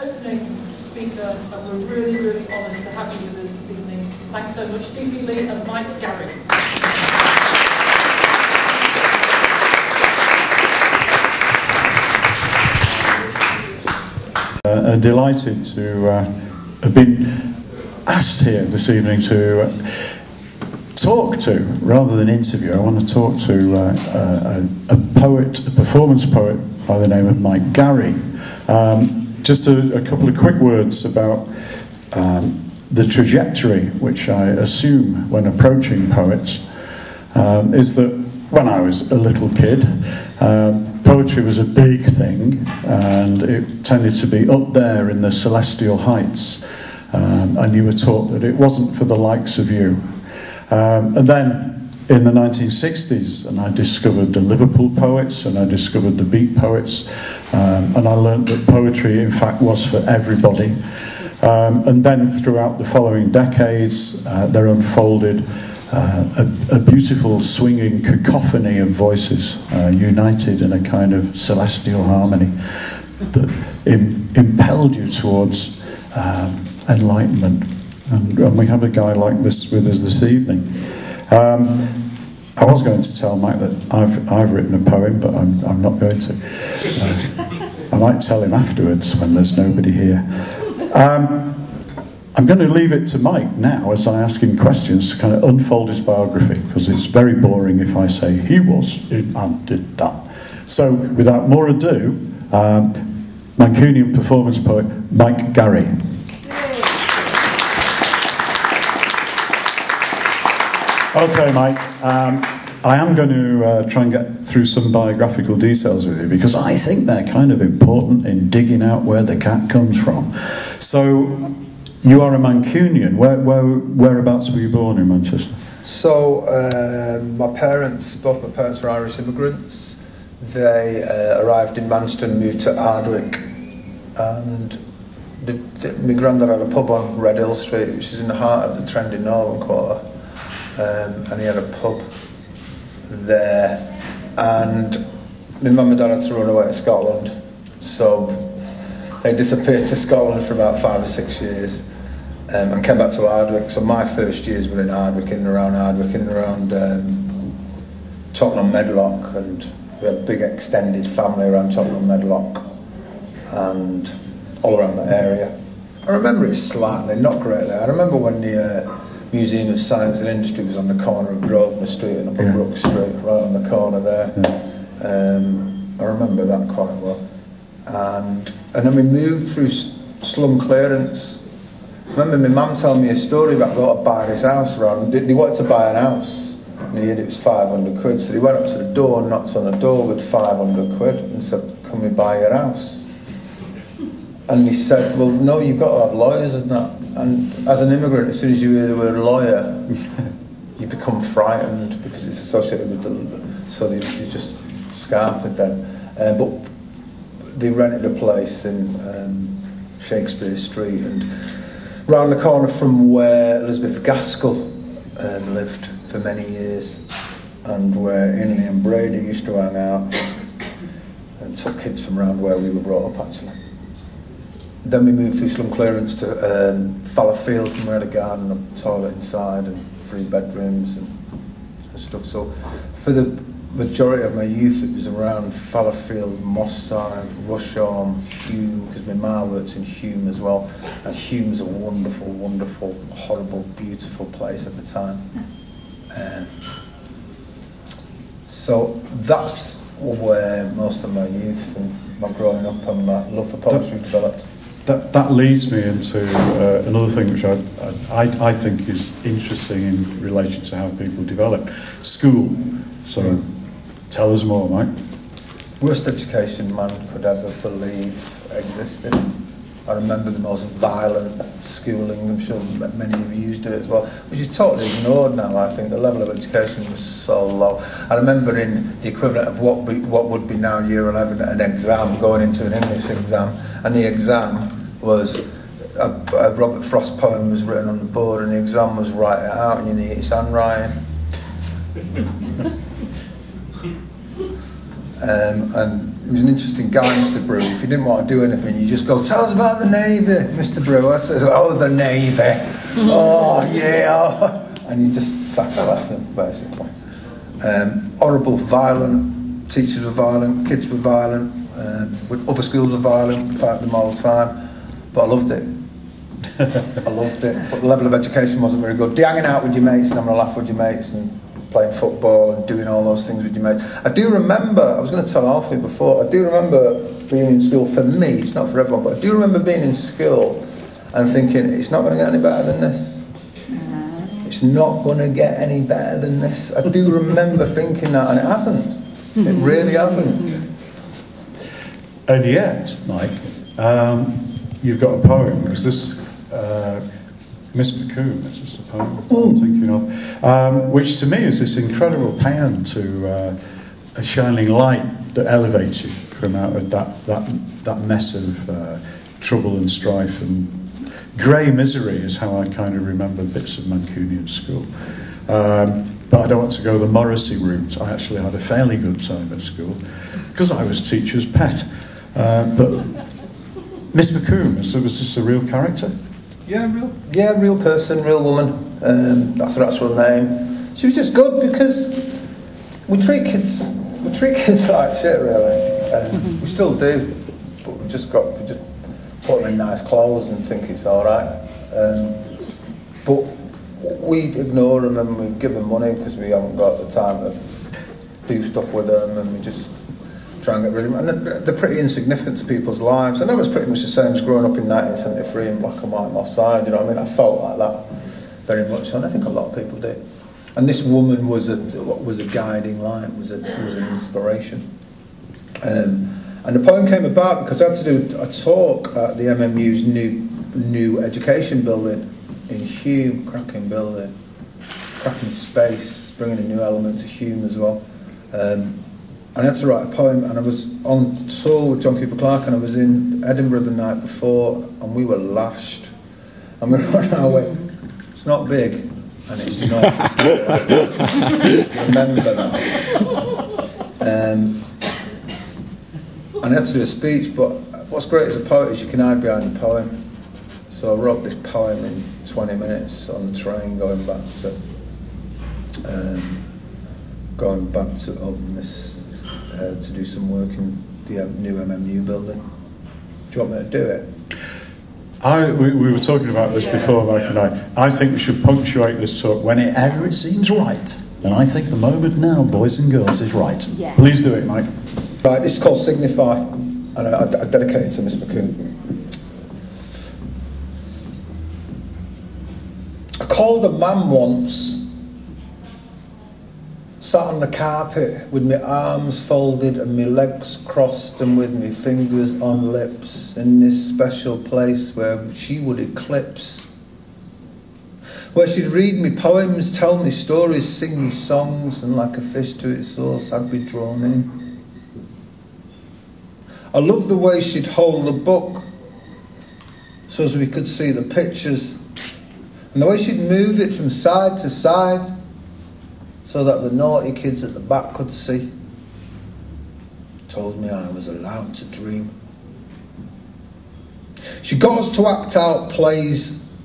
opening speaker, and we're really, really honoured to have you with us this evening. Thanks so much, C.P. Lee and Mike Garry. Delighted to have been asked here this evening to talk to, rather than interview. I want to talk to a poet, a performance poet by the name of Mike Garry. Just a couple of quick words about the trajectory which I assume when approaching poets is that when I was a little kid, poetry was a big thing, and it tended to be up there in the celestial heights, and you were taught that it wasn't for the likes of you. And then in the 1960s, and I discovered the Liverpool poets, and I discovered the beat poets, and I learnt that poetry in fact was for everybody. And then throughout the following decades, there unfolded a beautiful swinging cacophony of voices united in a kind of celestial harmony that impelled you towards enlightenment. And we have a guy like this with us this evening. I was going to tell Mike that I've written a poem, but I'm not going to. I might tell him afterwards when there's nobody here. I'm going to leave it to Mike now as I ask him questions to kind of unfold his biography, because it's very boring if I say he was and did that. So without more ado, Mancunian performance poet Mike Garry. Okay, Mike, I am going to try and get through some biographical details with you, because I think they're kind of important in digging out where the cat comes from. So, you are a Mancunian. Whereabouts were you born in Manchester? So, both my parents were Irish immigrants. They arrived in Manchester and moved to Ardwick. And my granddad had a pub on Red Hill Street, which is in the heart of the trendy Northern Quarter. And he had a pub there. And my mum and dad had to run away to Scotland. So they disappeared to Scotland for about 5 or 6 years, and came back to Ardwick. So my first years were in Ardwick, in and around Ardwick, in and around Tottenham Medlock, and we had a big extended family around Tottenham Medlock and all around that area. I remember it slightly, not greatly. I remember when the Museum of Science and Industry was on the corner of Grosvenor Street and Upper Brook Street, right on the corner there. I remember that quite well. And then we moved through slum clearance. I remember my mum telling me a story about going to buy this house around. They wanted to buy an house, and it was 500 quid. So they went up to the door and knocked on the door with 500 quid and said, "Can we buy your house?" And he said, "Well, no, you've got to have lawyers and that." And as an immigrant, as soon as you hear the word lawyer, you become frightened because it's associated with the... So they just scarpered then. But they rented a place in Shakespeare Street, and round the corner from where Elizabeth Gaskell lived for many years, and where Inley and Brady used to hang out, and took kids from around where we were brought up actually. Then we moved through slum clearance to Fallowfield, and we had a garden, a toilet inside, and 3 bedrooms and stuff. So for the majority of my youth, it was around Fallowfield, Moss Side, Rusholme, Hume, because my ma worked in Hume as well. And Hume's a wonderful, wonderful, horrible, beautiful place at the time. So that's where most of my youth and my growing up and my love for poetry developed. That leads me into another thing which I think is interesting in relation to how people develop. School. So tell us more, Mike. Worst education man could ever believe existed. I remember the most violent schooling. I'm sure many of you do it as well, which is totally ignored now. I think the level of education was so low. I remember in the equivalent of what would be now year 11, an exam, going into an English exam, and the exam was a Robert Frost poem was written on the board, and the exam was write it out, and you need its handwriting. And he was an interesting guy, Mr. Brew. If you didn't want to do anything, you just go, tell us about the Navy, Mr. Brew. I says, oh, the Navy. Oh, yeah. And you just sack a lesson, basically. Horrible, violent. Teachers were violent, kids were violent. Other schools were violent, fight them all the time. But I loved it. I loved it. But the level of education wasn't very good. Hanging out with your mates and having a laugh with your mates and playing football and doing all those things with your mates. I do remember, I was going to tell Alfie before, I do remember being in school, for me, it's not for everyone, but I do remember being in school and thinking, it's not going to get any better than this. It's not going to get any better than this. I do remember thinking that, and it hasn't. It really hasn't. And yet, Mike, you've got a poem. Was this Miss McComb? Is this a poem I'm thinking of? Which to me is this incredible paean to a shining light that elevates you from out of that mess of trouble and strife and grey misery is how I kind of remember bits of Mancunian school. But I don't want to go the Morrissey route. I actually had a fairly good time at school because I was teacher's pet. But Miss McComb, was this a real character? Yeah, real person, real woman. That's her actual name. She was just good because we treat kids like shit, really. We still do, but we just put them in nice clothes and think it's all right. But we ignore them and we give them money because we haven't got the time to do stuff with them, and we just try and get rid of them. And they're pretty insignificant to people's lives. And that was pretty much the same as growing up in 1973 in black and white Moss Side, you know what I mean? I felt like that very much, and I think a lot of people did. And this woman was a guiding light, was an inspiration. And the poem came about because I had to do a talk at the MMU's new education building in Hume, cracking building, cracking space, bringing in new elements of Hume as well. And I had to write a poem, and I was on tour with John Cooper Clarke, and I was in Edinburgh the night before, and we were lashed. And we were on our way. It's not big, and it's not. Remember that. And I had to do a speech, but what's great as a poet is you can hide behind a poem. So I wrote this poem in 20 minutes on the train going back to open this, to do some work in the new MMU building. Do you want me to do it? We were talking about this before, Mike and I. I think we should punctuate this talk whenever it seems right. And I think the moment now, boys and girls, is right. Yeah. Please do it, Mike. Right, this is called Signify, and I dedicate it to Miss McComb. I called a man once, sat on the carpet with my arms folded and my legs crossed and with my fingers on lips in this special place where she would eclipse, where she'd read me poems, tell me stories, sing me songs, and like a fish to its source I'd be drawn in. I loved the way she'd hold the book so as we could see the pictures, and the way she'd move it from side to side so that the naughty kids at the back could see. Told me I was allowed to dream. She got us to act out plays.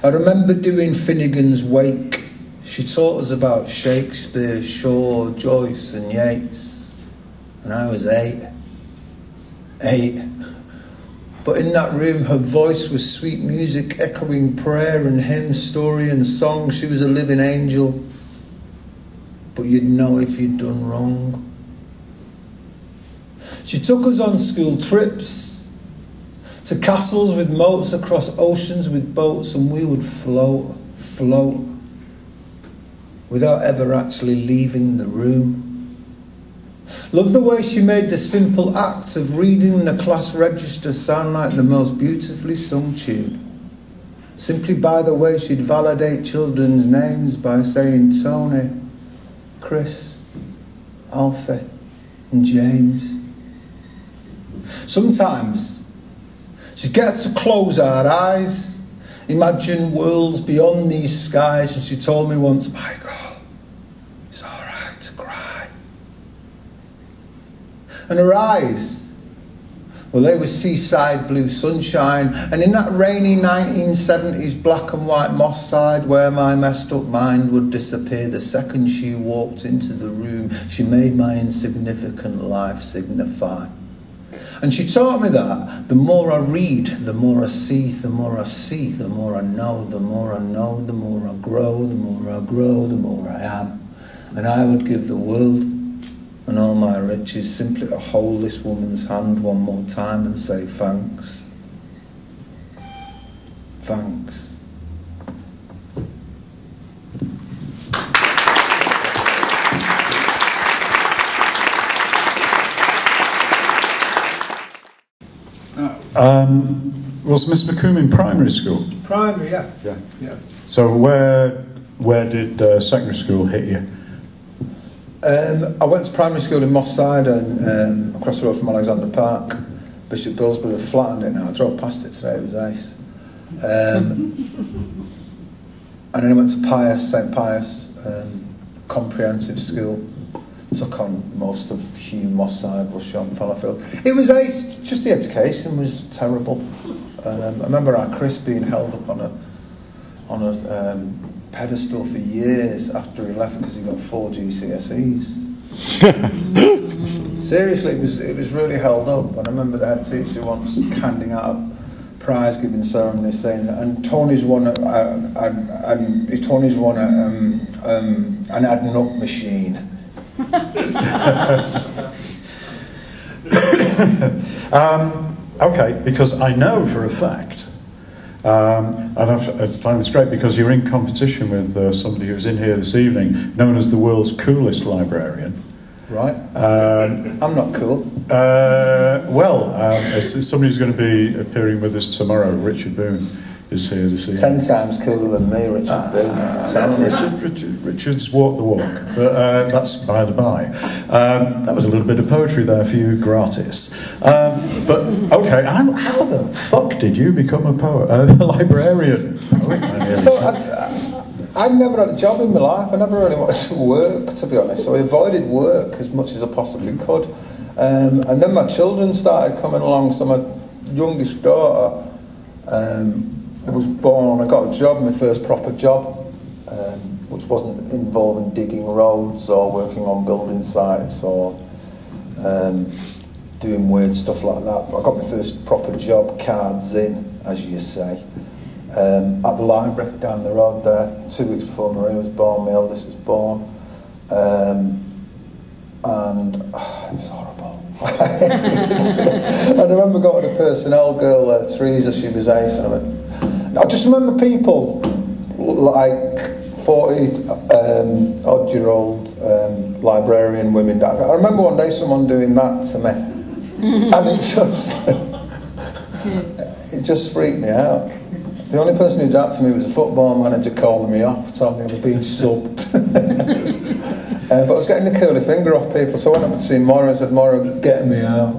I remember doing Finnegan's Wake. She taught us about Shakespeare, Shaw, Joyce and Yeats, and I was 8. But in that room her voice was sweet music, echoing prayer and hymn, story and song. She was a living angel, but you'd know if you'd done wrong. She took us on school trips to castles with moats, across oceans with boats, and we would float without ever actually leaving the room. Loved the way she made the simple act of reading the class register sound like the most beautifully sung tune. Simply by the way she'd validate children's names by saying Tony, Chris, Alfie and James. Sometimes she'd get to close our eyes, imagine worlds beyond these skies, and she told me once, Michael, it's all right to cry. And her eyes, well, they were seaside blue sunshine, and in that rainy 1970s black and white moss side where my messed up mind would disappear the second she walked into the room, she made my insignificant life signify. And she taught me that the more I read, the more I see, the more I see, the more I know, the more I know, the more I grow, the more I grow, the more I am. And I would give the world and all my riches simply to hold this woman's hand one more time and say thanks. Thanks. Was Miss Mancunian primary school? Primary, yeah. Yeah. So where did secondary school hit you? I went to primary school in Moss Side and across the road from Alexander Park. Bishop Billsbury have flattened it now. I drove past it today, it was ace. And then I went to Pius, St Pius, comprehensive school. Took on most of Hume, Moss Side, Rusholme, Fallowfield. It was ace, just the education was terrible. I remember our Chris being held up on a pedestal for years after he left because he got 4 GCSEs. Seriously, it was really held up. And I remember the head teacher once handing out a prize giving ceremony saying, and Tony's won an adding up machine. Okay, because I know for a fact, and I find this great because you're in competition with somebody who's in here this evening, known as the world's coolest librarian. Right. I'm not cool. It's somebody who's going to be appearing with us tomorrow. Richard Boone is here this evening. 10 times cooler than me, Richard Boone. Richard's walked the walk, but that's by the by. That was a little bit of poetry there for you, gratis. But okay, how the fuck did you become a librarian? I've never had a job in my life. I never really wanted to work, to be honest. So I avoided work as much as I possibly could. And then my children started coming along. So my youngest daughter was born. I got a job, my first proper job, which wasn't involving digging roads or working on building sites or doing weird stuff like that. But I got my first proper job, cards in, as you say, at the library down the road there, 2 weeks before Maria was born, my eldest was born. And it was horrible. And I remember going to a personnel girl, Teresa, she was ace, and I went, I just remember people like 40 odd-year-old librarian women. I remember one day someone doing that to me, and it just freaked me out. The only person who did that to me was a football manager calling me off, telling me I was being subbed. But I was getting the curly finger off people, so I went up to see Maura and said, Maura, get me out.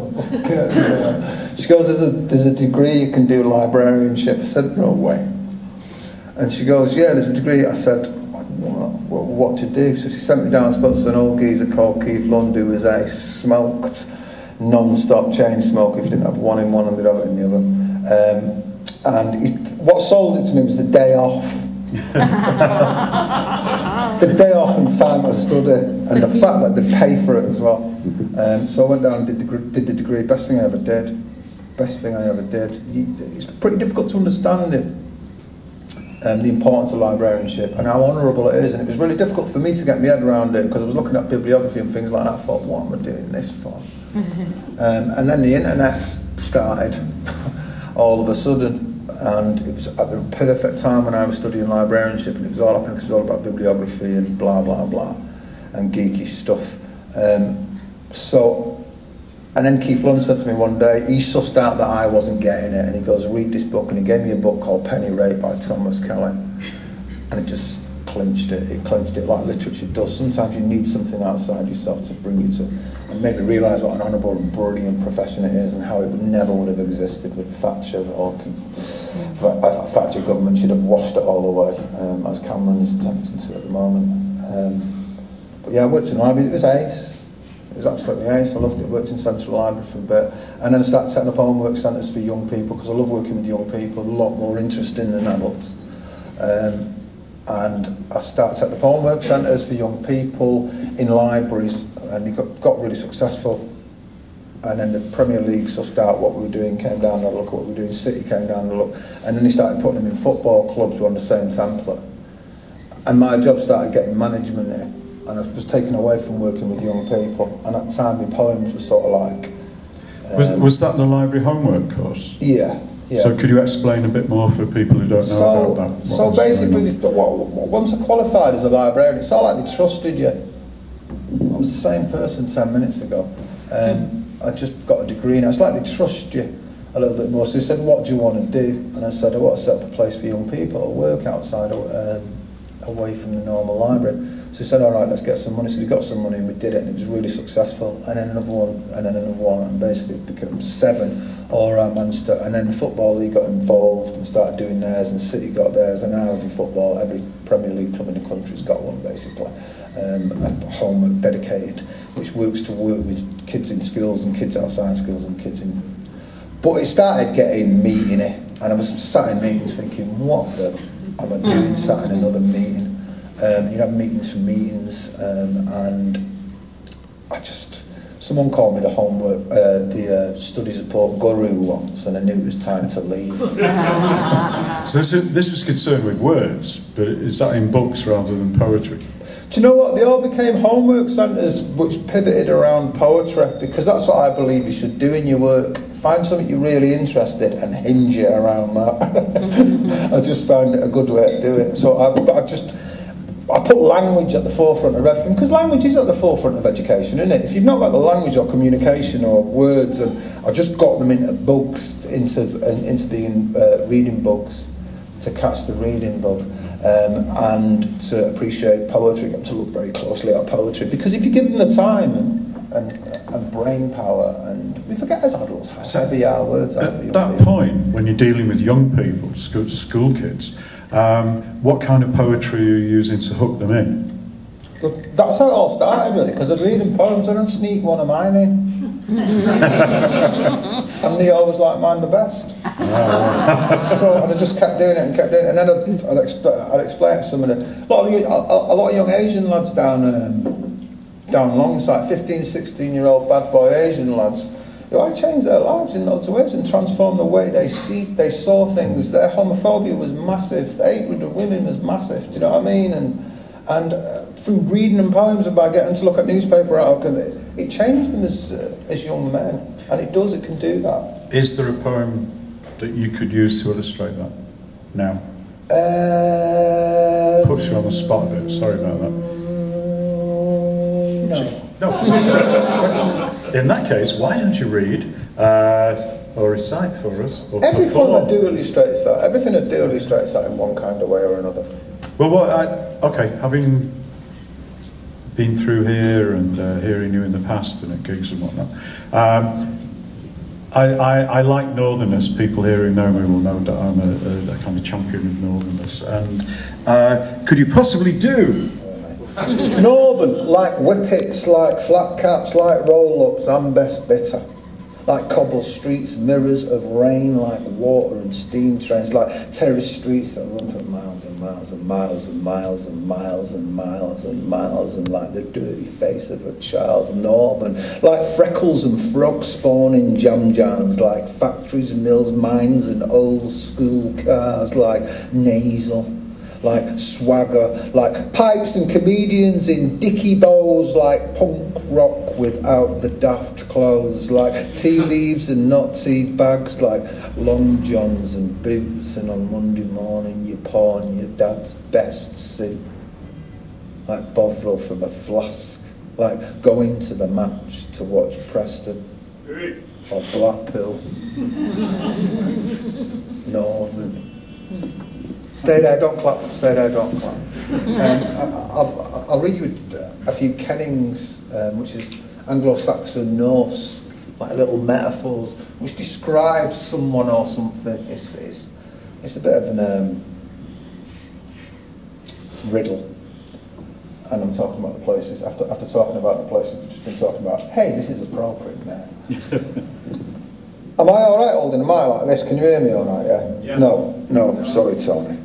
Get me out. She goes, there's a degree you can do librarianship. I said, no way. And she goes, yeah, there's a degree. I said, what to do? So she sent me down and spoke to an old geezer called Keith Lund, who was a smoked, non-stop chain smoke. If you didn't have one in one and they'd have it in the other. What sold it to me was the day off. The day off and time I study, and the fact that they pay for it as well. So I went down and did the degree. Best thing I ever did. Best thing I ever did. It's pretty difficult to understand it, the importance of librarianship and how honourable it is. And it was really difficult for me to get my head around it because I was looking at bibliography and things like that. I thought, what am I doing this for? And then the internet started all of a sudden. And it was at the perfect time when I was studying librarianship, and it was all happening because it was all about bibliography and blah blah blah and geeky stuff. And then Keith Lund said to me one day, he sussed out that I wasn't getting it, and he goes, read this book, and he gave me a book called Penny Rate by Thomas Kelly, and it just clinched it. It clinched it like literature does. Sometimes you need something outside yourself to bring you to, and made me realise what an honourable and brilliant profession it is, and how it never would have existed with Thatcher or Thatcher government. Should have washed it all away, as Cameron is attempting to at the moment. But yeah, I worked in libraries. It was ace. It was absolutely ace. I loved it. Worked in Central Library for a bit. And then I started setting up homework centres for young people, because I love working with young people, a lot more interesting than adults. And I started setting up homework centres for young people in libraries, and it got really successful. And then the Premier League sussed out what we were doing, came down and had a look at what we were doing, City came down and had a look, and then he started putting them in football clubs on the same template. And my job started getting management in, and I was taken away from working with young people, and at the time my poems were sort of like... was that the library homework course? Yeah. Yeah. So could you explain a bit more for people who don't know about that? So basically, once I qualified as a librarian, it's all like they trusted you. I was the same person 10 minutes ago. I just got a degree now. It's like they trust you a little bit more. So he said, what do you want to do? And I said, I want to set up a place for young people to work outside, away from the normal library. So he said, all right, let's get some money. So we got some money and we did it, and it was really successful. And then another one, and then another one, and basically it became 7 all around Manchester. And then the Football League got involved and started doing theirs, and City got theirs, and now every Premier League club in the country's got one, basically. A homework dedicated, which works to work with kids in schools and kids outside schools and kids in... But it started getting meaty, and I was sat in meetings thinking, what the am I doing, sat in another meeting? You have meetings for meetings, and I just... Someone called me the homework, the study support guru once, and I knew it was time to leave. So this was concerned with words, but is that in books rather than poetry? Do you know what? They all became homework centres which pivoted around poetry, because that's what I believe you should do in your work. Find something you're really interested in and hinge it around that. I just found it a good way to do it. So I put language at the forefront of everything, because language is at the forefront of education, isn't it? If you've not got the language or communication or words, and I just got them into books, into being reading books, to catch the reading bug, and to appreciate poetry, get to look very closely at poetry, because if you give them the time and brain power, and we forget as adults how heavy our words are. At that point, when you're dealing with young people, school kids, what kind of poetry are you using to hook them in? Well, that's how it all started, really, because I'd read them poems and I'd sneak one of mine in. And they always liked mine the best. So and I just kept doing it, and then I'd explain it to some of a lot of young Asian lads down alongside 15, 16-year-old bad boy Asian lads. I changed their lives in loads of ways and transformed the way they saw things. Their homophobia was massive. The hatred of women was massive. Do you know what I mean? And from reading them poems and by getting them to look at newspaper articles, it changed them as young men. And it can do that. Is there a poem that you could use to illustrate that now? Puts you on the spot a bit. Sorry about that. No. In that case, why don't you read or recite for us? Or every poem I do illustrates that. Everything I do illustrates that in one kind of way or another. Well, having been through here and hearing you in the past and at gigs and whatnot, I like northerners. People here who know me will know that I'm a kind of champion of northerners. And could you possibly do? Northern, like whippets, like flat caps, like roll-ups, I'm best bitter. Like cobble streets, mirrors of rain, like water and steam trains, like terrace streets that run for miles and miles and miles and miles and miles and miles and miles, and like the dirty face of a child. Northern, like freckles and frog spawn in jam jams, like factories, mills, mines and old school cars, like nasal, like swagger, like pipes and comedians in dicky bows, like punk rock without the daft clothes, like tea leaves and not tea bags, like long johns and boots, and on Monday morning you pawn your dad's best suit, like Bovril from a flask, like going to the match to watch Preston or Blackpool. Northern. Stay there, don't clap. Stay there, don't clap. I'll read you a few kennings, which is Anglo-Saxon Norse, like little metaphors, which describes someone or something. It's a bit of an riddle. and I'm talking about the places, after talking about the places, I've just been talking about, hey, this is appropriate now. Am I alright holding the mic like this? Can you hear me alright, yeah? No, sorry Tony.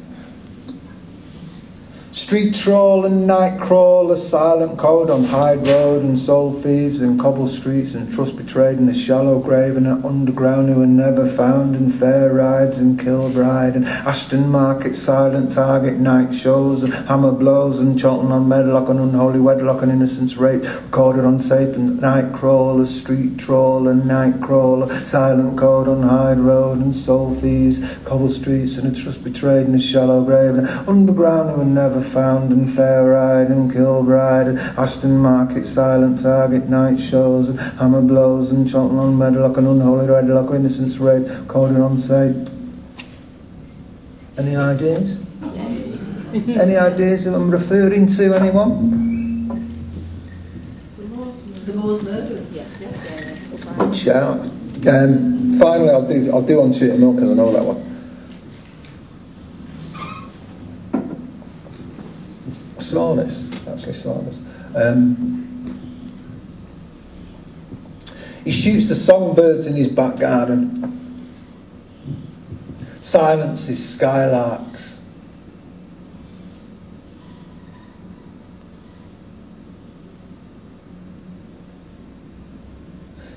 Street trawl and night crawl, a silent code on Hyde Road, and soul thieves and cobble streets, and trust betrayed in a shallow grave, and an underground who are never found, and fair rides and Kilbride, and Ashton Market, silent target, night shows, and hammer blows, and Chalton on Medlock, an unholy wedlock, and innocence rape, recorded on tape, and night crawler, street trawl and night crawler, silent code on Hyde Road, and soul thieves, cobble streets, and a trust betrayed in a shallow grave, and an underground who are never found, and fair ride and Kilbride, and Ashton Market, silent target, night shows, and hammer blows, and Chalton on Medlock, and unholy wedlock, innocence rape, recorded on tape. Any ideas? Any ideas that I'm referring to, anyone? The Moore's murders. Good shout. Finally, I'll do on Cheatham Hill because I know that one. I actually saw this. He shoots the songbirds in his back garden, silences skylarks.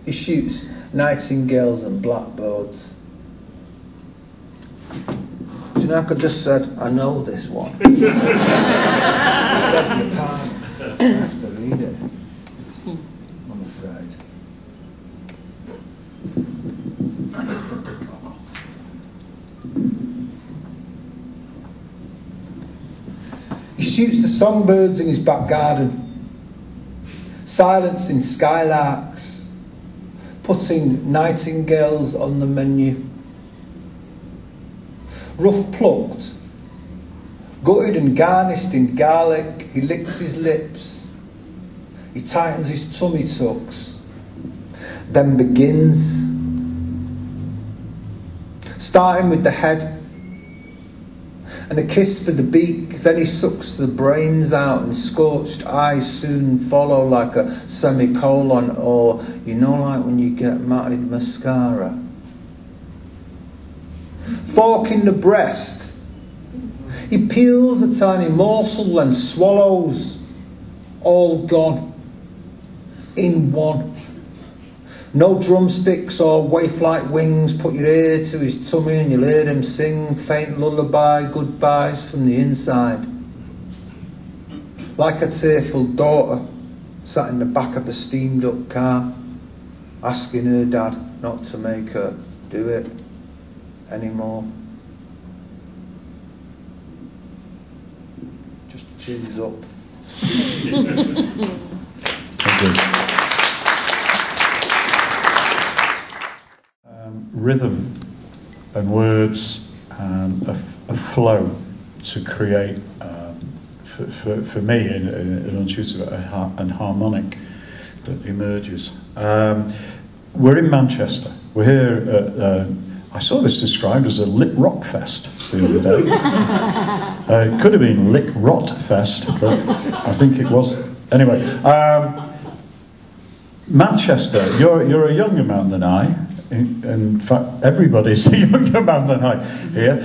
He shoots nightingales and blackbirds. Do you know, I could just said, I know this one. I beg your pardon. I have to read it. I'm afraid. He shoots the songbirds in his back garden, silencing skylarks, putting nightingales on the menu. Rough plucked, gutted and garnished in garlic, he licks his lips, he tightens his tummy tucks, then begins, starting with the head, and a kiss for the beak, then he sucks the brains out, and scorched eyes soon follow like a semicolon, or, you know, like when you get matted mascara. Fork in the breast, he peels a tiny morsel and swallows, all gone, in one. No drumsticks or waif-like wings, put your ear to his tummy and you'll hear him sing faint lullaby goodbyes from the inside. Like a tearful daughter sat in the back of a steamed-up car, asking her dad not to make her do it anymore. Just cheese up. Rhythm and words and a flow to create, for me, an intuitive and harmonic that emerges. We're in Manchester. We're here at I saw this described as a lit rock fest the other day. It could have been lit rot fest, but I think it was. Anyway, Manchester, you're a younger man than I. In fact, everybody's a younger man than I here.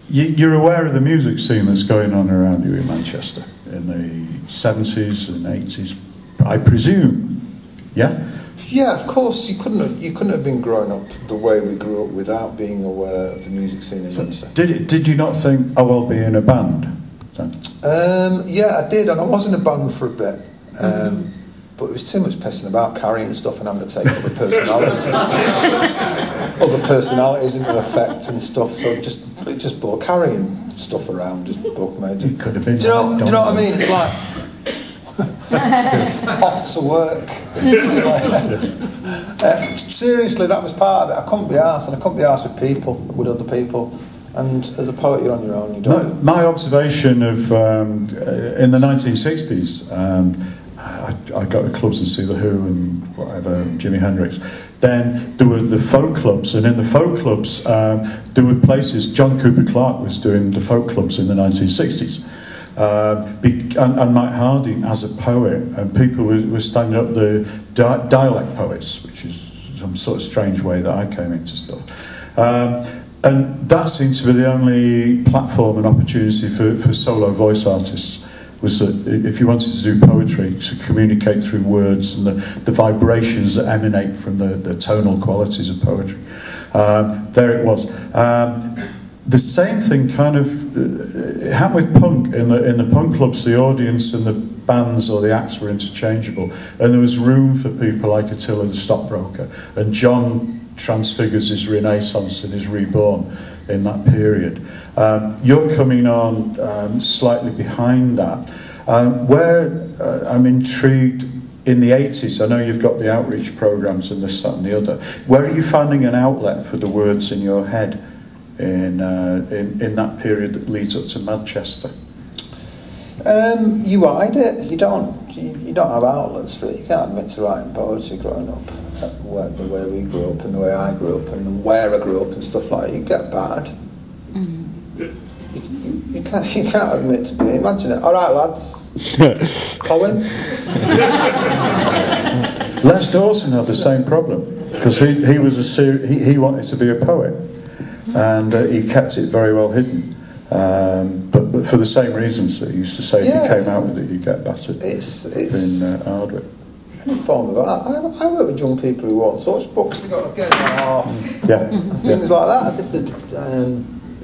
You're aware of the music scene that's going on around you in Manchester in the 70s and 80s, I presume, yeah? Yeah, of course. You couldn't have been growing up the way we grew up without being aware of the music scene in Manchester. Did you not think, oh, I'll be in a band? Yeah, I did, and I was in a band for a bit. But it was too much pissing about, carrying stuff and having to take other personalities into effect and stuff. So it just bore carrying stuff around just bugged me. It could have been. Do you know what I mean? It's like off to work. Seriously, that was part of it. I couldn't be arsed, and I couldn't be arsed with other people. And as a poet, you're on your own. You don't. My observation of in the 1960s. I go to clubs and see The Who and whatever, Jimi Hendrix. Then there were the folk clubs, and in the folk clubs there were places, John Cooper Clarke was doing the folk clubs in the 1960s. And Mike Harding as a poet, and people were standing up the dialect poets, which is some sort of strange way that I came into stuff. And that seemed to be the only platform and opportunity for solo voice artists, was that if you wanted to do poetry, to communicate through words and the vibrations that emanate from the tonal qualities of poetry. There it was. The same thing kind of happened with punk. In the punk clubs, the audience and the bands or the acts were interchangeable, and there was room for people like Attila the Stockbroker, and John transfigures his renaissance and his reborn in that period. You're coming on slightly behind that. Where I'm intrigued, in the 80s, I know you've got the outreach programs and this, that and the other. Where are you finding an outlet for the words in your head in that period that leads up to Manchester? You hide it. You don't have outlets for it. You can't admit to writing poetry growing up. The way we grew up and the way I grew up and where I grew up and stuff like that. You get bad. You can't admit to being. Imagine it. All right, lads. Poem. Les Dawson had the same problem, because he was he wanted to be a poet, and he kept it very well hidden. But for the same reasons that he used to say, if you came out with it, you get battered. It's in Hardwick. Any form of it. I work with young people who want such books, they've got to get them off. Yeah. Things like that, as if they're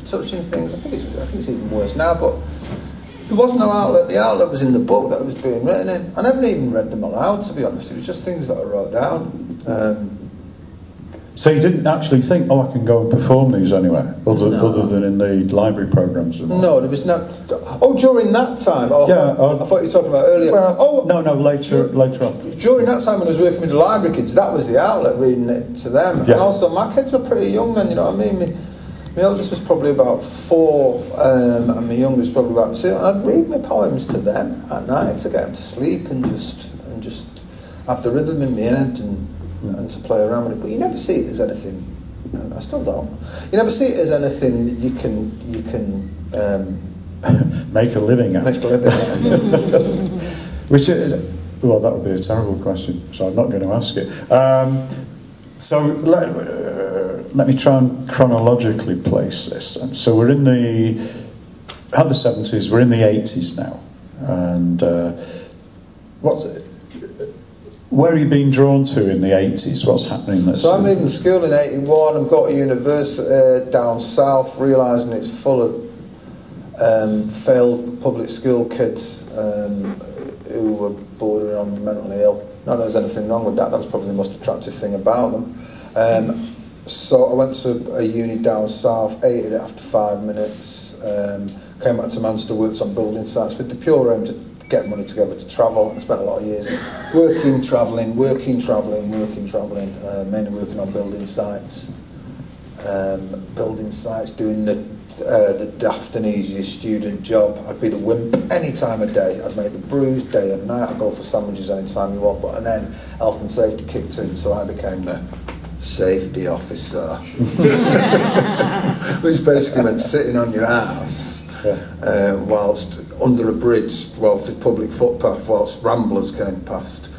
touching things. I think it's even worse now, but there was no outlet. The outlet was in the book that was being written in. I never even read them aloud, to be honest. It was just things that I wrote down. So you didn't actually think, oh, I can go and perform these anywhere, other than in the library programmes? No, there was no... Oh, during that time? Oh, yeah, I thought you were talking about earlier. Well, no, later on. During that time when I was working with the library kids, that was the outlet, reading it to them. Yeah. And also, my kids were pretty young then, you know what I mean? My eldest was probably about 4, and my youngest was probably about 2. And I'd read my poems to them at night to get them to sleep and just have the rhythm in my head and to play around with it. But you never see it as anything. I still don't. You never see it as anything that you can make a living at. Make a living at. Which is, well, that would be a terrible question, so I'm not going to ask it. So let me try and chronologically place this. So we're in the 70s, we're in the 80s now, and where are you being drawn to in the 80s? What's happening? So I'm leaving school in 81 and got to university down south, realising it's full of failed public school kids who were bordering on mentally ill. Not that there's anything wrong with that, that was probably the most attractive thing about them. So I went to a uni down south, ate it after 5 minutes, came back to Manchester, worked on building sites with the pure aim to get money together to travel. I spent a lot of years working, travelling, mainly working on building sites, doing the daft and easiest student job. I'd be the wimp any time of day. I'd make the brews day and night. I'd go for sandwiches any time you want. And then health and safety kicked in, so I became the safety officer, which basically meant sitting on your ass whilst under a bridge, whilst the public footpath, whilst ramblers came past,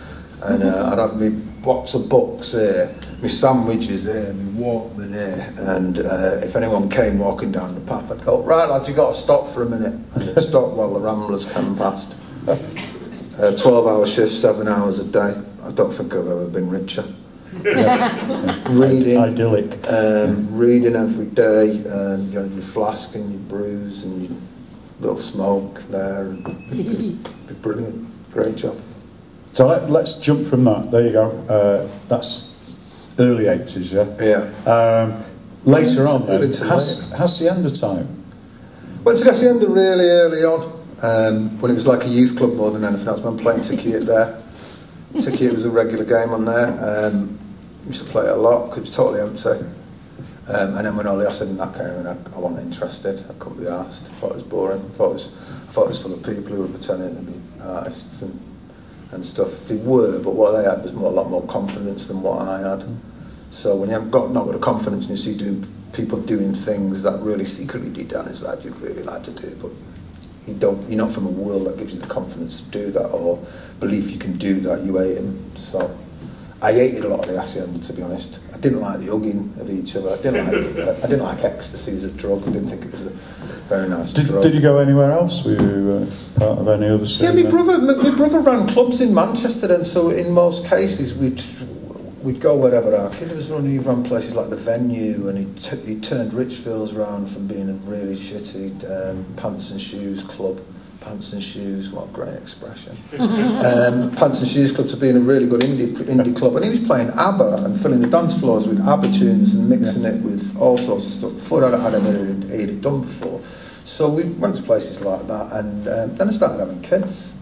and I'd have my box of books here, my sandwiches here, my Walkman here, and if anyone came walking down the path, I'd go, right lads, you got to stop for a minute, and they'd stop while the ramblers came past. 12-hour shifts, 7 hours a day. I don't think I've ever been richer. Reading, idyllic. Reading every day, and your flask and your brews and your little smoke there, and be brilliant, great job. So let's jump from that. There you go. That's early 80s, yeah. Yeah. Later on, then, Hacienda time. Went to Hacienda really early on, when it was like a youth club more than anything else. I'm playing ticket there. Ticket was a regular game on there. Used to play it a lot because it was totally empty. And then when all the acid and that came in, I wasn't interested. I couldn't be asked. I thought it was boring. I thought it was full of people who were pretending to be artists and stuff. They were, but what they had was a lot more confidence than what I had. So when you've not got the confidence and you see people doing things that really secretly deep down inside you'd really like to do, but you're not from a world that gives you the confidence to do that, or belief you can do that. You hate him. So I hated a lot of the Hacienda, to be honest. I didn't like the hugging of each other. I didn't like ecstasy as a drug. I didn't think it was a very nice drug. Did you go anywhere else? Were you part of any other scene? Yeah, my brother ran clubs in Manchester, and so in most cases we'd go wherever our kid was running. He ran places like the Venue, and he turned Richfields around from being a really shitty pants and shoes club. Pants and shoes, what a great expression. Pants and shoes club to being a really good indie club, and he was playing ABBA and filling the dance floors with ABBA tunes and mixing it with all sorts of stuff before I'd ever heard it done before. So we went to places like that, and then I started having kids.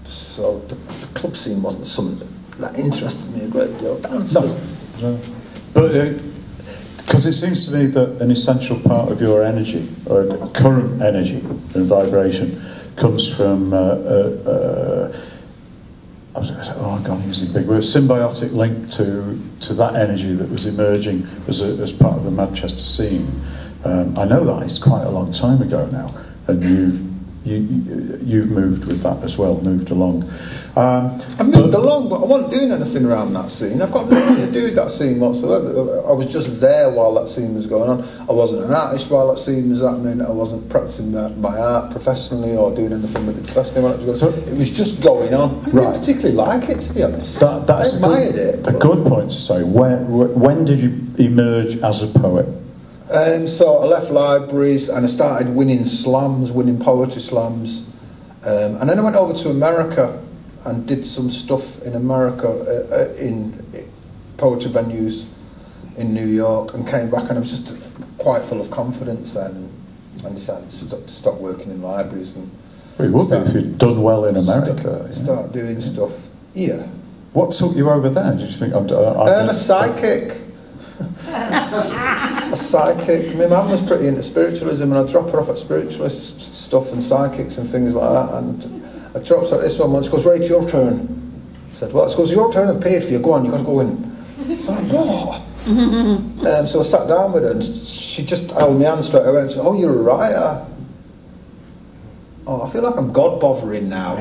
So the club scene wasn't something that interested me a great deal. Dance no. But because it seems to me that an essential part of your energy, or current energy and vibration, comes from I'm using big words, symbiotic link to that energy that was emerging as part of the Manchester scene. I know that it's quite a long time ago now, and you've moved with that as well, moved along. I moved along, but I wasn't doing anything around that scene. I've got nothing to do with that scene whatsoever. I was just there while that scene was going on. I wasn't an artist while that scene was happening. I wasn't practicing my art professionally or doing anything with it professionally while it was going on. It was just going on. I didn't particularly like it, to be honest. I admired it. A good point to say. When did you emerge as a poet? So I left libraries and I started winning poetry slams. And then I went over to America and did some stuff in America in poetry venues in New York, and came back, and I was just quite full of confidence then, and decided to stop working in libraries. And well, you would be if you'd done well in America. Start doing stuff. Yeah. What took you over there? Did you think a psychic? A psychic. My mum was pretty into spiritualism, and I'd drop her off at spiritualist stuff and psychics and things like that, and I dropped her at this one, and she goes, "Right, your turn." I said, "Well," she goes, "Your turn, I've paid for you, go on, you've got to go in." So I'm like, "What?" So I sat down with her, and she just held me hand straight away and she said, "Oh, you're a writer." Oh, I feel like I'm God-bothering now.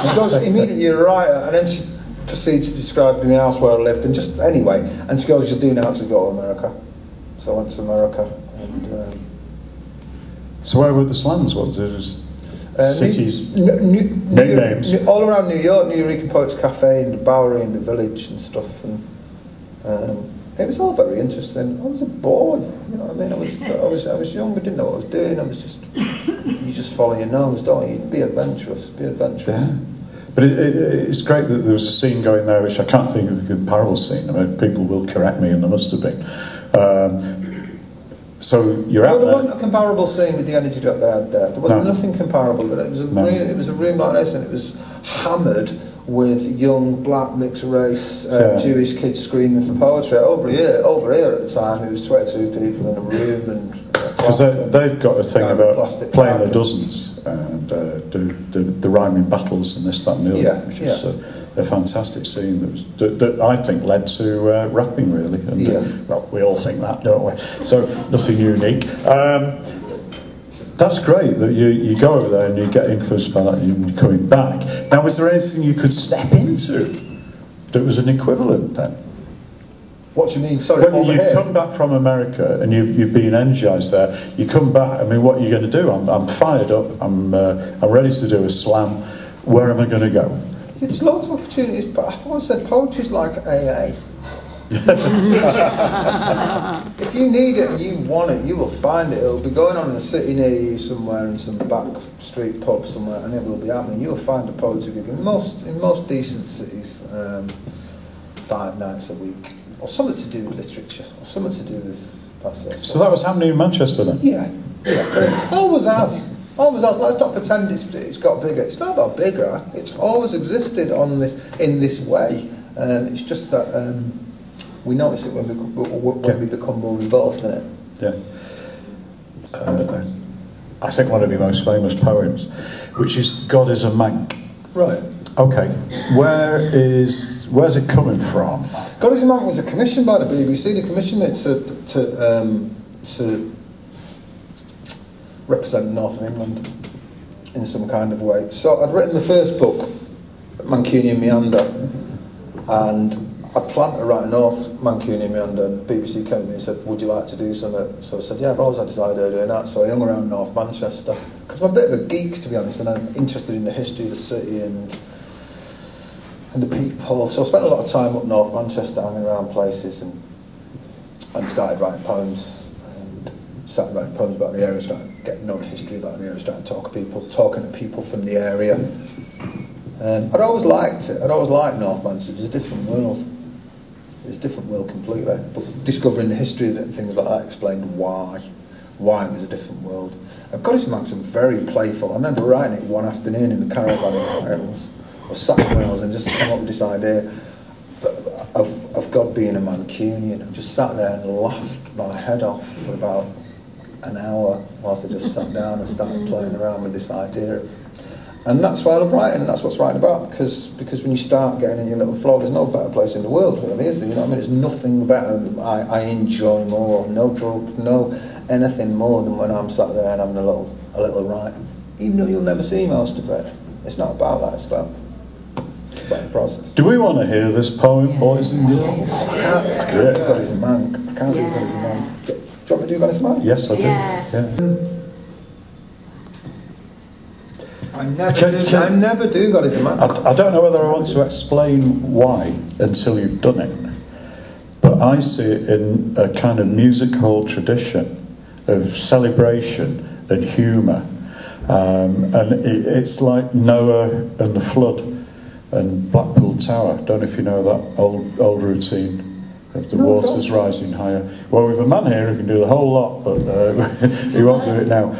She goes, "Immediately, you're a writer," and then she proceeds to describe my house where I lived, and just anyway, and she goes, "You'll do now to go to America." So I went to America, and so where were the slams? Was it just cities, names? All around New York, New Eureka Poets Cafe, and the Bowery, and the Village, and stuff, and it was all very interesting. I was a boy, you know what I mean? I was young, I didn't know what I was doing. I was just, you just follow your nose, don't you? Be adventurous. Yeah. But it's great that there was a scene going there, which I can't think of a comparable scene. I mean, people will correct me, and there must have been. So you're out there. There wasn't a comparable scene with the energy that they had there. There wasn't nothing comparable. It was a room like this, and it was hammered with young black mixed race Jewish kids screaming for poetry. Over here at the time, it was 22 people in a room, and because they've got a thing about playing the dozens and the rhyming battles and this, that, and the other, which is a fantastic scene that I think led to rapping, really. And, well, we all think that, don't we? So nothing unique. That's great that you go over there and you get influenced by that and you're coming back. Now, was there anything you could step into that was an equivalent then? What do you mean? Sorry, when you've come back from America and you've been energised there, you come back. I mean, what are you going to do? I'm fired up. I'm ready to do a slam. Where am I going to go? There's lots of opportunities, but I've always said poetry's like AA. If you need it and you want it, you will find it. It'll be going on in a city near you somewhere, in some back street pub somewhere, and it will be happening. You'll find a poetry gig in most decent cities, 5 nights a week, or something to do with literature, or something to do with that sort of stuff. So that was happening in Manchester then? Yeah. It always has. Let's not pretend it's got bigger. It's not got bigger. It's always existed in this way. It's just that we notice it when we become more involved in it. Yeah. I think one of your most famous poems, which is "God is a Manc." Right. Okay. Where's it coming from? God is a Manc was a commission by the BBC. They commissioned it to represent North of England in some kind of way. So I'd written the first book, Mancunian Meander, and I planned to write a North Mancunian Meander, and BBC came to me and said, would you like to do something? So I said, yeah, I've always had this idea of doing that. So I hung around North Manchester, because I'm a bit of a geek, to be honest, and I'm interested in the history of the city and the people. So I spent a lot of time up North Manchester, hanging around places, and started writing poems, and started writing poems about the area, started getting known history about the area, started talking to people from the area. I'd always liked it. I'd always liked North Manchester. It was a different world. It was a different world completely. But discovering the history of it and things like that explained why it was a different world. Goddess of Manx is very playful. I remember writing it one afternoon in the caravan in Wales. I was sat in Wales and just came up with this idea of God being a Mancunian. I just sat there and laughed my head off for about an hour whilst I just sat down and started playing around with this idea. And that's why I love writing, and that's what's writing about, because when you start getting in your little flow, there's no better place in the world, really, is there? You know what I mean? There's nothing better. I enjoy more, no drug, no anything more than when I'm sat there and having a little write. Even though you'll never see most of it. It's not about that, it's about the process. Do we want to hear this poem, boys and girls? I can't do Goddess of Manx. I can't do Goddess of Manx. Do you want me to do Goddess of Manx? Yes, I do. Yeah. I never do Goddess of Manx. I don't know whether I want to explain why until you've done it, but I see it in a kind of musical tradition of celebration and humour, and it's like Noah and the flood and Blackpool Tower. Don't know if you know that old routine of the waters rising higher. Well, we've a man here who can do the whole lot, but he won't do it now.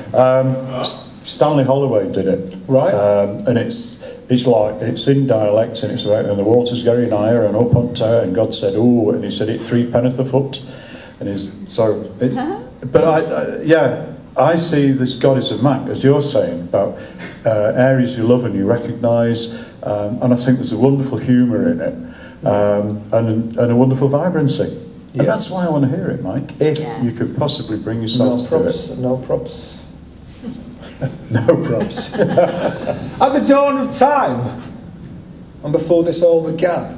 Stanley Holloway did it, right? And it's like, it's in dialect, and it's like, and the water's getting higher and up on tower, and God said, "Ooh," and he said, "It's 3 penneth a foot," and but I see this Goddess of Manx, as you're saying, about areas you love and you recognise, and I think there's a wonderful humour in it, and a wonderful vibrancy. Yeah. And that's why I want to hear it, Mike. If you could possibly bring yourself to do it. No props. No props. At the dawn of time, and before this all began,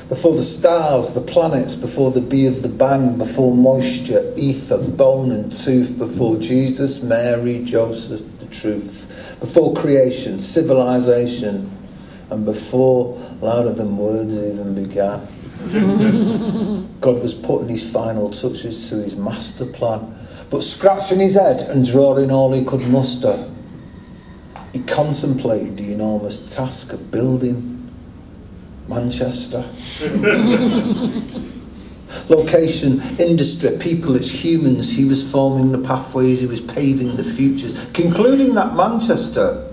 before the stars, the planets, before the bee of the bang, before moisture, ether, bone and tooth, before Jesus, Mary, Joseph, the truth, before creation, civilization, and before louder than words even began, God was putting his final touches to his master plan. But scratching his head and drawing all he could muster, he contemplated the enormous task of building Manchester. Location, industry, people, it's humans. He was forming the pathways, he was paving the futures, concluding that Manchester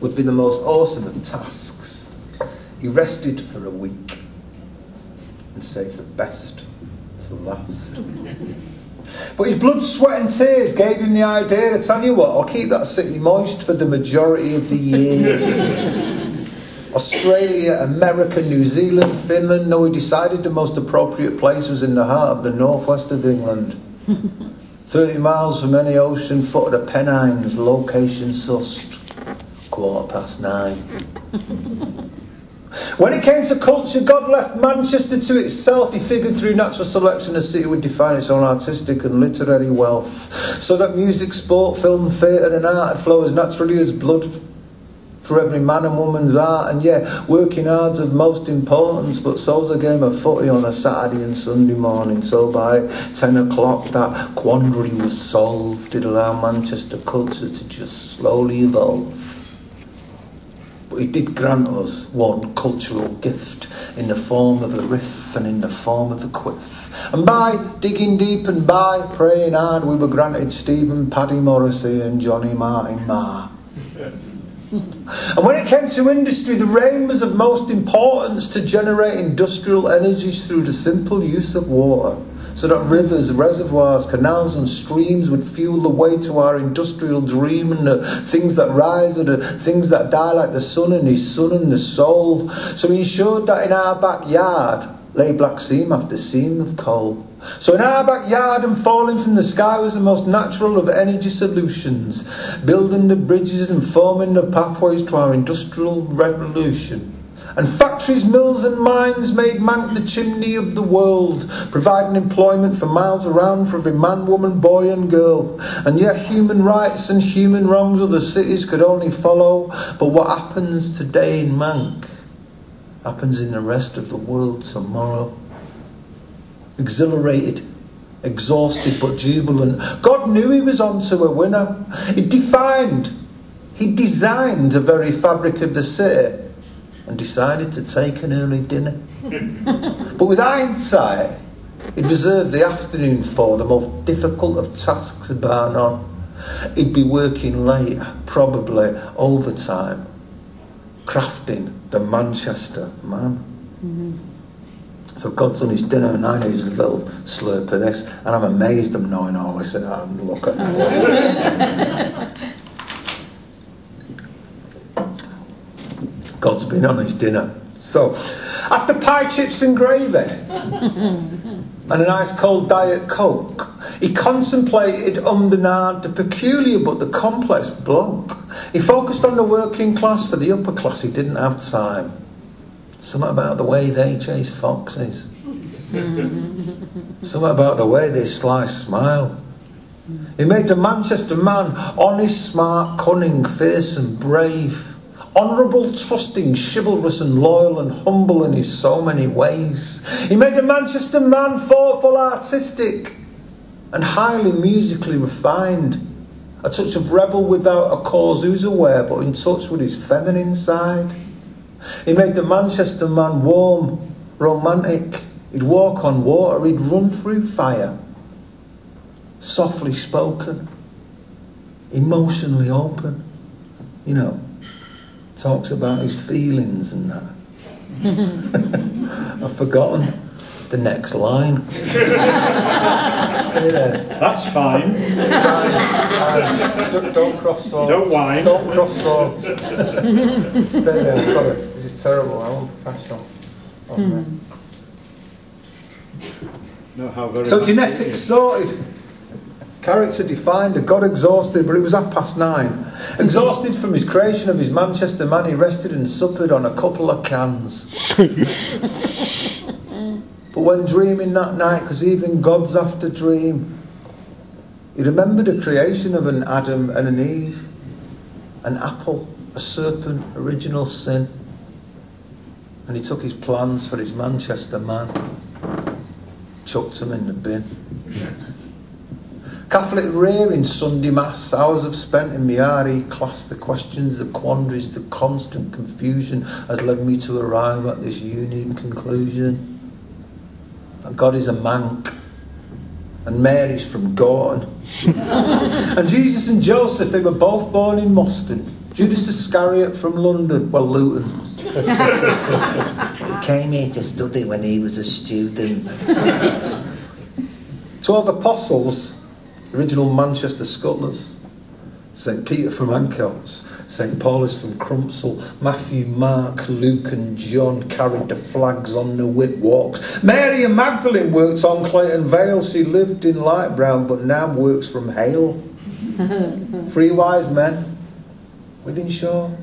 would be the most awesome of tasks. He rested for a week and saved the best to last. But his blood, sweat and tears gave him the idea to tell you what, I'll keep that city moist for the majority of the year. Australia, America, New Zealand, Finland. No, he decided the most appropriate place was in the heart of the northwest of England. 30 miles from any ocean, foot of the Pennines, location sussed. 9:15. When it came to culture, God left Manchester to itself. He figured through natural selection the city would define its own artistic and literary wealth, so that music, sport, film, theatre and art would flow as naturally as blood for every man and woman's art. And yeah, working hard's of most importance, but so's a game of footy on a Saturday and Sunday morning. So by 10 o'clock that quandary was solved. It allowed Manchester culture to just slowly evolve. But he did grant us one cultural gift in the form of a riff and in the form of a quiff. And by digging deep and by praying hard, we were granted Stephen Paddy Morrissey and Johnny Martin Marr. And when it came to industry, the rain was of most importance to generate industrial energies through the simple use of water, so that rivers, reservoirs, canals and streams would fuel the way to our industrial dream, and the things that rise are the things that die, like the sun and his son and the soul. So he ensured that in our backyard lay black seam after seam of coal. So in our backyard and falling from the sky was the most natural of energy solutions, building the bridges and forming the pathways to our industrial revolution. And factories, mills and mines made Manc the chimney of the world, providing employment for miles around for every man, woman, boy and girl. And yet human rights and human wrongs of the cities could only follow. But what happens today in Manc happens in the rest of the world tomorrow. Exhilarated, exhausted but jubilant, God knew he was on to a winner. He designed the very fabric of the city and decided to take an early dinner. But with hindsight, he'd reserved the afternoon for the most difficult of tasks bar none. He'd be working late, probably overtime, crafting the Manchester man. So God's done his dinner and I need a little slurp of this, and I'm amazed I'm knowing all this and look at it. God's been on his dinner. So, after pie, chips and gravy and an ice cold Diet Coke, he contemplated undernard the peculiar but the complex bloke. He focused on the working class. For the upper class he didn't have time. Something about the way they chase foxes. Something about the way they sly smile. He made the Manchester man honest, smart, cunning, fierce and brave. Honourable, trusting, chivalrous and loyal and humble in his so many ways. He made the Manchester man thoughtful, artistic and highly musically refined. A touch of rebel without a cause who's aware, but in touch with his feminine side. He made the Manchester man warm, romantic. He'd walk on water, he'd run through fire. Softly spoken, emotionally open, you know. Talks about his feelings and that. I've forgotten the next line. Stay there. That's fine. Don't cross swords. Don't whine. Don't cross swords. Stay there. Sorry, this is terrible. I'm unprofessional. So genetics sorted. Character defined, a God exhausted, but it was 9:30. Exhausted from his creation of his Manchester man, he rested and suppered on a couple of cans. But when dreaming that night, because even gods have to dream, he remembered the creation of an Adam and an Eve, an apple, a serpent, original sin. And he took his plans for his Manchester man, chucked them in the bin. Catholic rearing, Sunday Mass, hours I've spent in my RE class, the questions, the quandaries, the constant confusion has led me to arrive at this unique conclusion. And God is a Manc, and Mary's from Gorton. And Jesus and Joseph, they were both born in Moston. Judas Iscariot from London, well, Luton. He came here to study when he was a student. 12 apostles, original Manchester scholars. St. Peter from Ancoats, St. Paul is from Crumpsall, Matthew, Mark, Luke and John carried the flags on the whip walks. Mary and Magdalene worked on Clayton Vale, she lived in Light Brown but now works from Hale. 3 wise men, Wythenshawe,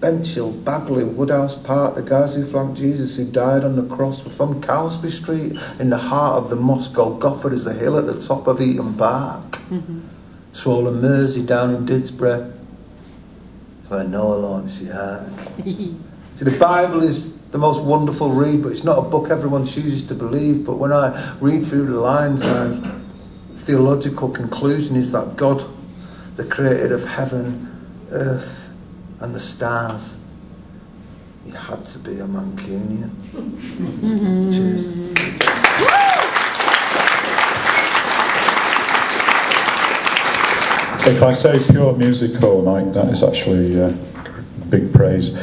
Benchill, Bagley, Woodhouse Park, the guys who flanked Jesus who died on the cross were from Cowsby Street, in the heart of the mosque. Golgotha is a hill at the top of Eaton Park. Swollen Mersey down in Didsbury. So I know Lawrence Yark. See, the Bible is the most wonderful read, but it's not a book everyone chooses to believe. But when I read through the lines, my theological conclusion is that God, the creator of heaven, earth and the stars, he had to be a Mancunian. Cheers. If I say pure musical, Mike, that is actually big praise.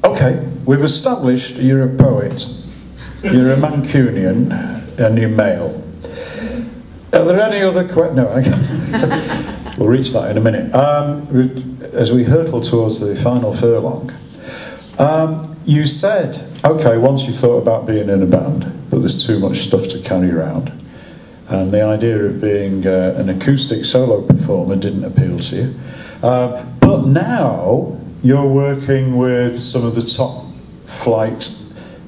Okay, we've established you're a poet, you're a Mancunian, and you're male. Are there any other questions? No, we'll reach that in a minute. As we hurtle towards the final furlong, you said okay, once you thought about being in a band, but there's too much stuff to carry around, and the idea of being an acoustic solo performer didn't appeal to you. But now you're working with some of the top flight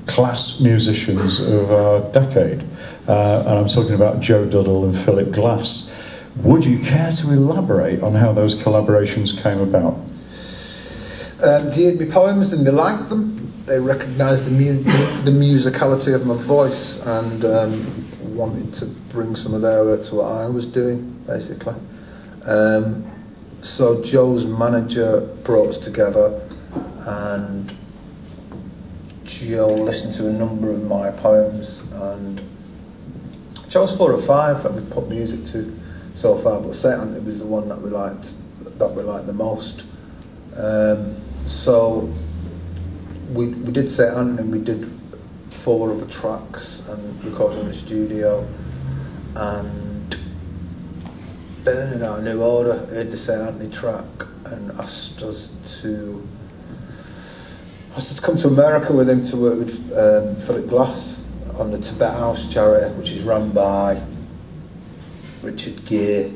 class musicians of our decade, and I'm talking about Joe Duddle and Philip Glass. Would you care to elaborate on how those collaborations came about? They heard my poems and they liked them. They recognised the musicality of my voice and wanted to bring some of their work to what I was doing, basically. So Joe's manager brought us together, and Joe listened to a number of my poems, and Joe's 4 or 5 that we've put music to so far, but St. Anthony was the one that we liked the most. So we did St. Anthony, we did 4 other tracks and recorded in the studio, and Bernard out of New Order heard the St. Anthony track and asked us to come to America with him to work with Philip Glass on the Tibet House charity, which is run by Richard Gere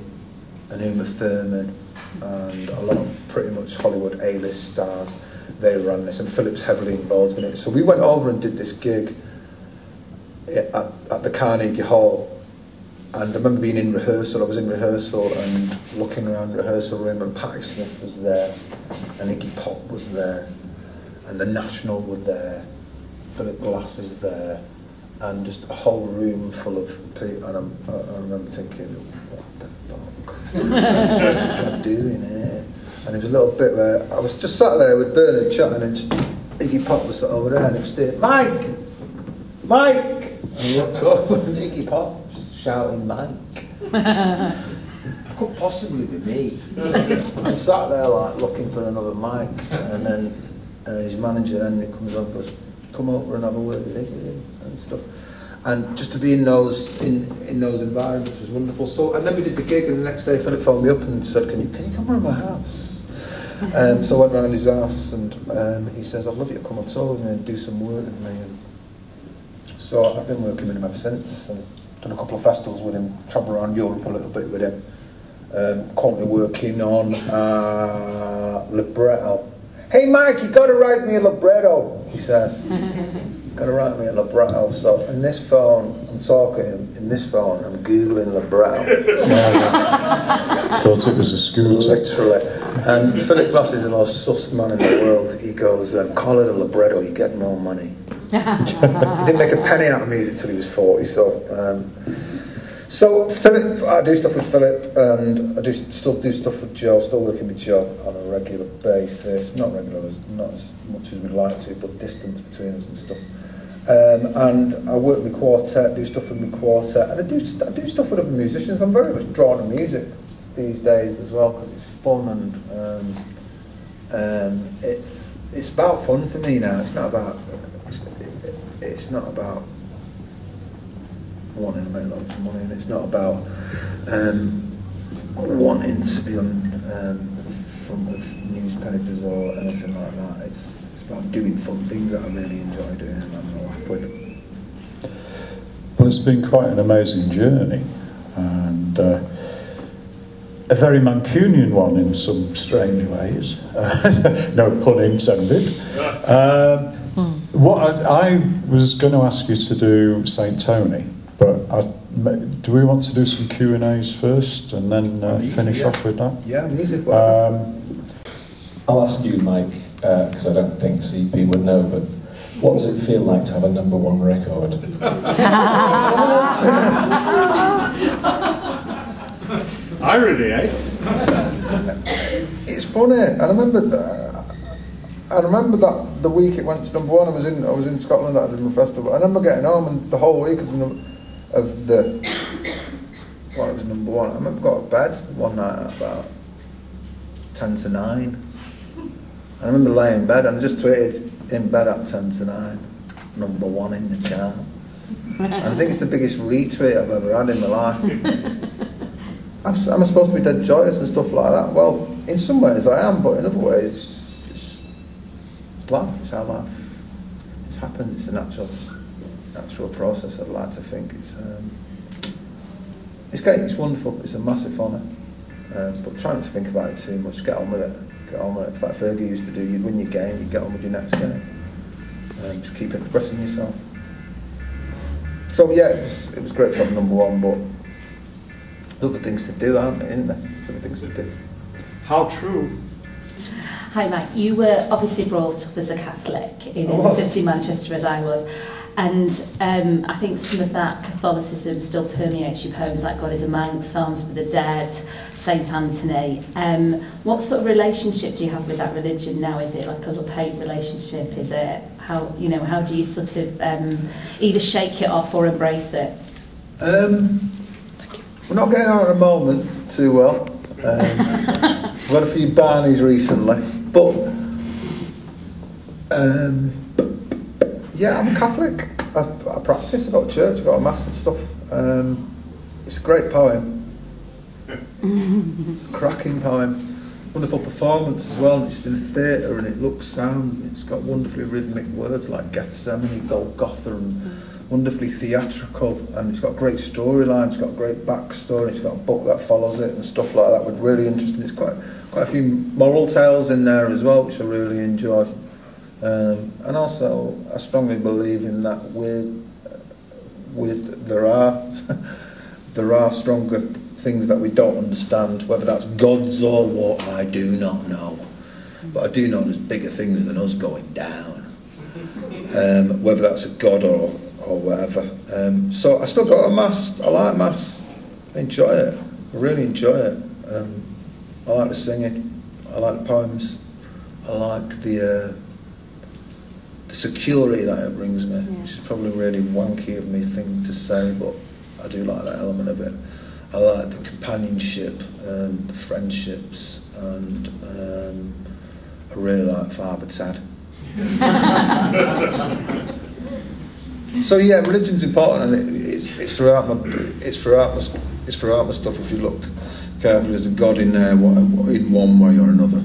and Uma Thurman and a lot of pretty much Hollywood A-list stars. They ran this, and Philip's heavily involved in it. So we went over and did this gig at the Carnegie Hall, and I remember being in rehearsal. I was in rehearsal and looking around the rehearsal room, and Patti Smith was there, and Iggy Pop was there, and the National were there, Philip Glass is there, and just a whole room full of people. And I remember thinking, what the fuck am I doing here? And there was a little bit where I was just sat there with Bernard chatting, and just Iggy Pop was sat over there next to him. Mike! And he looked over, and Iggy Pop was shouting, Mike. It couldn't possibly be me. So I sat there like looking for another mic, and then his manager Henry comes up and goes, come over and have a word with Iggy and stuff. And just to be in those environments was wonderful. So, and then we did the gig, and the next day Philip phoned me up and said, can you come around my house? So I went round his house, and he says, I'd love you to come on tour with me and do some work with me. And so I've been working with him ever since, and done a couple of festivals with him, travelled around Europe a little bit with him. Currently working on libretto. Hey Mike, you got to write me a libretto, he says. Got to write me a libretto. So in this phone, I'm talking, in this phone, I'm Googling libretto. Thought it was a scooter. Literally. And Philip Glass is the most sus man in the world. He goes, call it a libretto, you get more money. He didn't make a penny out of music till he was 40, so Philip, I do stuff with Philip, and I still do stuff with Joe, still working with Joe on a regular basis. Not as much as we'd like to, but distance between us and stuff. And I work with quartet, do stuff with my quartet, and I do stuff with other musicians. I'm very much drawn to music these days as well, because it's fun, and it's about fun for me now. It's not about wanting to make loads of money, and it's not about wanting to be on front of newspapers or anything like that. It's about doing fun things that I really enjoy doing and having a laugh with. Well, it's been quite an amazing journey, and a very Mancunian one in some strange ways. No pun intended. What I was going to ask you to do St. Tony, but do we want to do some Q&As first and then finish off with that? Yeah, music. I'll ask you, Mike, because I don't think CP would know, but what does it feel like to have a #1 record? Irony, eh? It's funny. I remember that the week it went to #1, I was in Scotland at a different festival. I remember getting home, and the whole week of the well, it was #1. I remember going to bed one night at about 10 to 9. I remember laying in bed, and I just tweeted in bed at 10 to 9, #1 in the charts. And I think it's the biggest retweet I've ever had in my life. I'm supposed to be dead joyous and stuff like that. Well, in some ways I am, but in other ways, it's life. It's just happens. It's a natural process. I'd like to think it's great. It's wonderful. It's a massive honour. But try not to think about it too much. Get on with it. Get on with it. It's like Fergie used to do. You'd win your game, you'd get on with your next game. Just keep expressing yourself. So yeah, it was great to have #1, but other things to do, aren't there? Isn't there? There's other things to do. How true. Hi Mike, you were obviously brought up as a Catholic in the city of Manchester as I was, and I think some of that Catholicism still permeates your poems, like God is a Man, Psalms for the Dead, Saint Anthony. What sort of relationship do you have with that religion now? Is it like a love-hate relationship? Is it, how do you sort of either shake it off or embrace it? We're not getting on at the moment too well. We've had a few Barneys recently, but yeah, I'm a Catholic. I practice, I go to church, I go to mass and stuff. It's a great poem. It's a cracking poem. Wonderful performance as well, and it's in a theatre and it looks sound. It's got wonderfully rhythmic words like Gethsemane, Golgotha, and wonderfully theatrical, and it's got a great storyline, it's got a great backstory, it's got a book that follows it and stuff like that, which really interesting. It's quite a few moral tales in there as well, which I really enjoy. And also, I strongly believe in that there are stronger things that we don't understand, whether that's gods or what, I do not know. But I do know there's bigger things than us going down. Whether that's a god or whatever. So I still go to mass. I like mass. I enjoy it. I really enjoy it. I like the singing. I like the poems. I like the security that it brings me, which is probably really wanky of me thing to say, but I do like that element of it. I like the companionship, the friendships, and I really like Father Ted. So yeah, religion's important, and it's throughout my stuff. If you look carefully, there's a God in there in one way or another,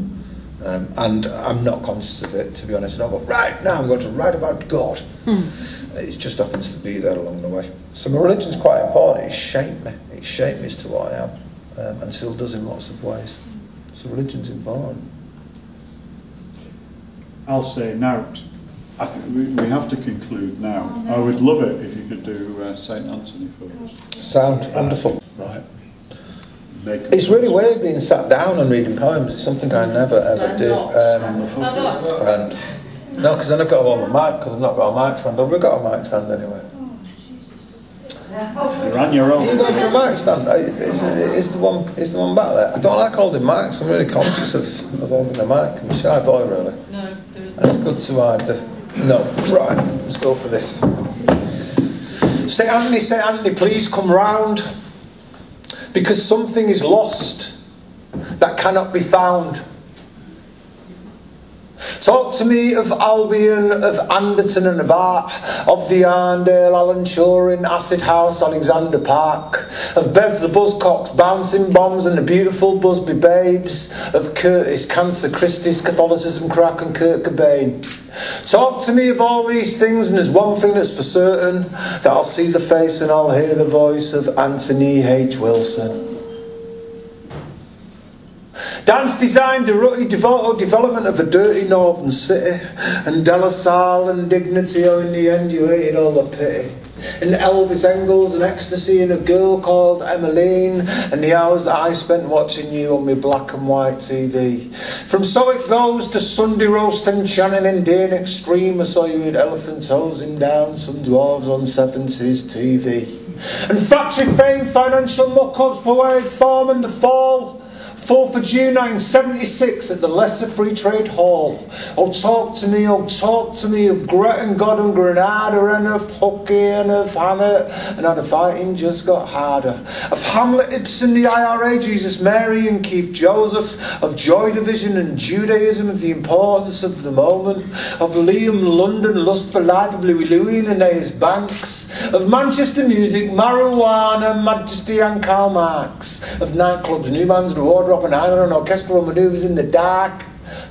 and I'm not conscious of it, to be honest. And I go, right now I'm going to write about God. It just happens to be there along the way. So my religion's quite important. It shaped me. It shaped me as to what I am, and still does in lots of ways. So religion's important. I'll say now. I think we have to conclude now. I would love it if you could do Saint Anthony for us. Sound wonderful. Right. It's really weird being sat down and reading poems. It's something I never ever did. And no, because then I've got to hold my mic, because I've not got a mic stand. I've got a mic stand anyway. You're on your own. Are you going for a mic stand? Is the one back there? I don't like holding mics. I'm really conscious of holding a mic. I'm a shy boy, really. No, there isn't. And it's good to hide the... No, right, let's go for this. Say Anthony, please come round, because something is lost that cannot be found. Talk to me of Albion, of Anderton and of Art, of the Arndale, Alan Turing, Acid House, Alexander Park, of Bev the Buzzcocks, Bouncing Bombs and the Beautiful Busby Babes, of Curtis, Cancer, Christie's, Catholicism, Crack and Kurt Cobain. Talk to me of all these things, and there's one thing that's for certain, that I'll see the face and I'll hear the voice of Anthony H. Wilson. Dance design, development of a dirty northern city, and De La Salle and dignity, oh in the end you hated all the pity. And Elvis Engels and ecstasy and a girl called Emmeline, and the hours that I spent watching you on my black and white TV. From So It Goes to Sunday Roast and Shannon and Dane Extreme, I saw you with elephants hosing down some dwarves on 70s TV. And factory fame, financial muck-ups, poetic form and the fall. 4th of June 1976 at the Lesser Free Trade Hall. Oh talk to me of Gretton, God and Granada, and of Hooky and of Hannah, and how the fighting just got harder. Of Hamlet, Ibsen, the IRA, Jesus, Mary and Keith Joseph, of Joy Division and Judaism, of the importance of the moment, of Liam London, Lust for Life, of Louis Louis and Aeneas Banks, of Manchester music, marijuana, Majesty and Karl Marx, of nightclubs, new bands, the wardrobe and island and orchestral manoeuvres in the dark.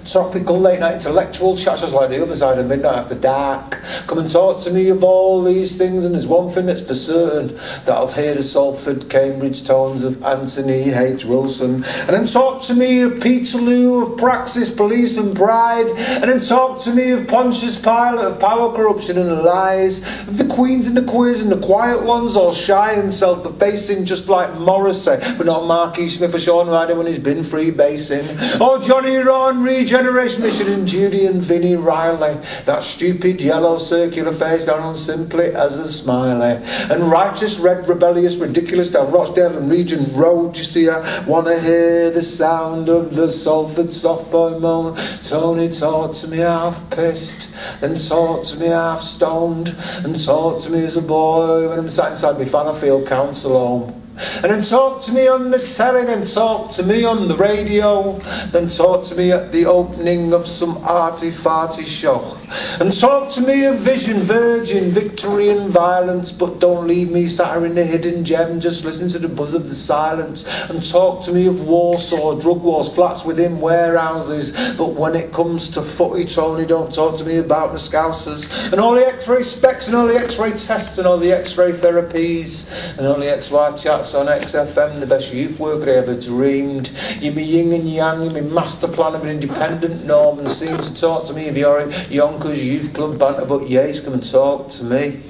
Tropical late night intellectual chats just like the other side of midnight after dark. Come and talk to me of all these things, and there's one thing that's for certain, that I've heard the Salford, Cambridge tones of Anthony H. Wilson. And then talk to me of Peterloo, of Praxis, Police and Pride. And then talk to me of Pontius Pilate, of power, corruption and lies. Of the queens and the queers and the quiet ones, all shy and self-effacing, just like Morrissey, but not Marquis Smith or Sean Ryder when he's been freebasing. Or Johnny Ron, Regeneration Mission and Judy and Vinnie Riley. That stupid yellow circular face down on Simply as a smiley. And righteous, red, rebellious, ridiculous down Rochdale and Regent Road. You see, I wanna hear the sound of the Salford soft boy moan. Tony talk to me half pissed, then talk to me half stoned, and talk to me as a boy when I'm sat inside my Fanafield council home. And then talk to me on the telly, then talk to me on the radio, then talk to me at the opening of some arty-farty show. And talk to me of vision, virgin, victory and violence, but don't leave me sat here in the hidden gem, just listen to the buzz of the silence. And talk to me of Warsaw, drug wars, flats within warehouses, but when it comes to footy, Tony, don't talk to me about the Scousers. And all the x-ray specs, and all the x-ray tests, and all the x-ray therapies, and all the ex-wife chats on XFM, the best youth work I ever dreamed. You're me yin and yang, you're me master plan of an independent norm, and seem to talk to me of your Yonkers Youth Club banter, but Yates, come and talk to me.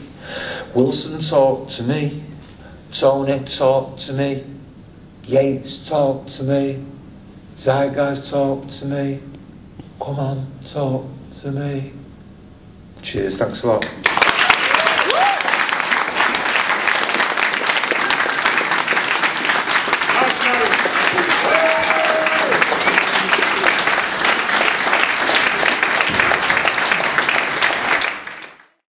Wilson, talk to me. Tony, talk to me. Yates, talk to me. Zeitgeist, talk to me. Come on, talk to me. Cheers, thanks a lot.